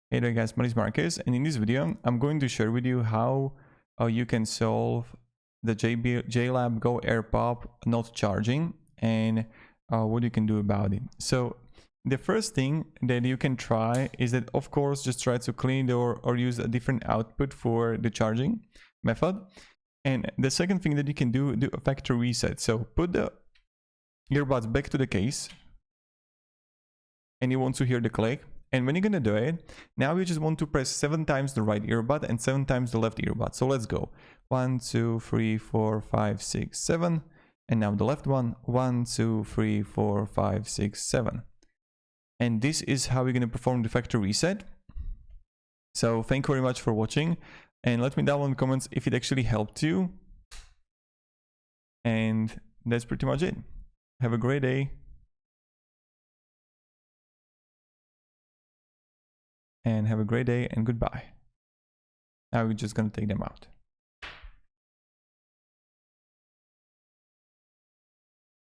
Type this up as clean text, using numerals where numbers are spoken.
Hey there guys, my name is Marcus, and in this video I'm going to share with you how you can solve the JLab Go Air Pop not charging and what you can do about it. So the first thing that you can try is that, of course, just try to clean it or use a different output for the charging method. And the second thing that you can do a factory reset. So put the earbuds back to the case and you want to hear the click. And when you're gonna do it, now you just want to press 7 times the right earbud and 7 times the left earbud. So let's go. 1, 2, 3, 4, 5, 6, 7. And now the left one. 1, 2, 3, 4, 5, 6, 7. And this is how we're gonna perform the factory reset. So thank you very much for watching. And let me down in the comments if it actually helped you. And that's pretty much it. Have a great day. And have a great day and goodbye. Now we're just going to take them out.